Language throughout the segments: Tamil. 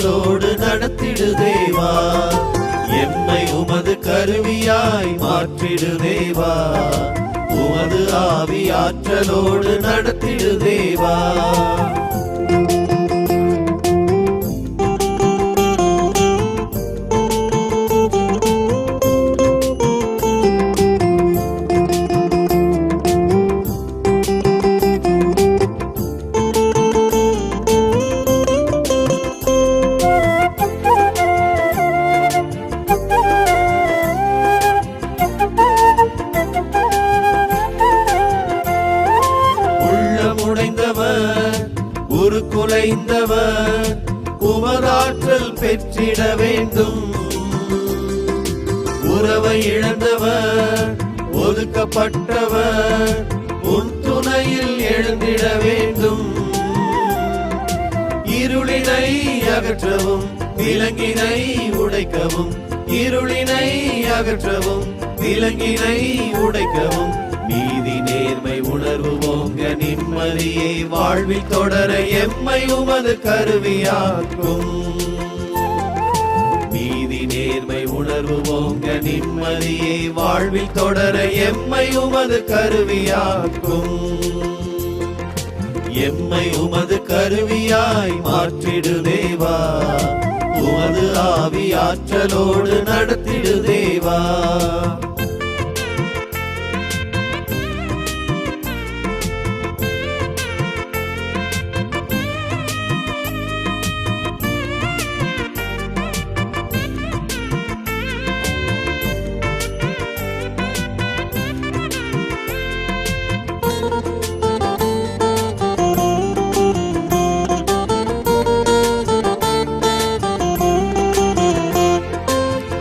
ஆற்றலோடு நடத்திடு தேவா. எம்மை உமது கருவியாய் மாற்றிடு தேவா. உமது ஆவி ஆற்றலோடு நடத்திடு தேவா. உருக்குலைந்தவர் உமதாற்றல் பெற்றிட வேண்டும். உறவை இழந்தவர் ஒதுக்கப்பட்டவர் உன் துணையில் எழுந்திட வேண்டும். இருளினை அகற்றவும் விலங்கினை உடைக்கவும், இருளினை அகற்றவும் விலங்கினை உடைக்கவும், நீதி நேர்மை உணர்வு ஓங்க நிம்மதியை வாழ்வில் தொடர எம்மை உமது கருவியாக்கும். நீதி நேர்மை உணர்வு ஓங்க நிம்மதியை வாழ்வில் தொடர எம்மை உமது கருவியாக்கும். எம்மை உமது கருவியாய் மாற்றிடு தேவா. உமது ஆவி ஆற்றலோடு நடத்திடு தேவா.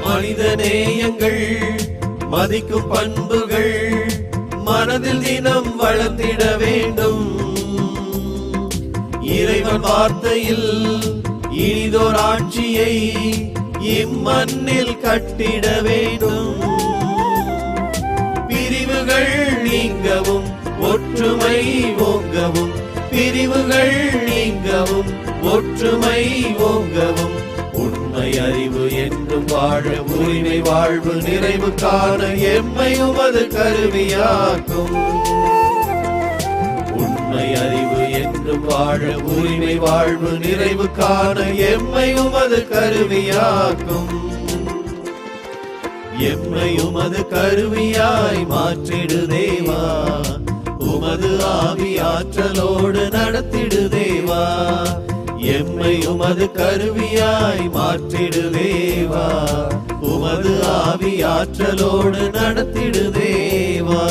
மனிதநேயங்கள் மதிக்கும் பண்புகள் மனதில் தினம் வளர்ந்திட வேண்டும். இறைவன் வார்த்தையில் இனிதோர் ஆட்சியை இம்மண்ணில் கட்டிட வேண்டும். பிரிவுகள் நீங்கவும் ஒற்றுமை ஓங்கவும், பிரிவுகள் நீங்கவும் ஒற்றுமை ஓங்கவும், உண்மை அறிவு என்றும் வாழ உரிமை வாழ்வு நிறைவு காண எம்மை உமது கருவியாக்கும். உண்மை அறிவு என்றும் வாழ உரிமை வாழ்வு நிறைவு காண எம்மை உமது கருவியாக்கும். எம்மை உமது கருவியாய் மாற்றிடு தேவா. உமது ஆவி ஆற்றலோடு நடத்திடு தேவா. எம்மை உமது கருவியாய் மாற்றிடு தேவா. உமது ஆவி ஆற்றலோடு நடத்திடு தேவா.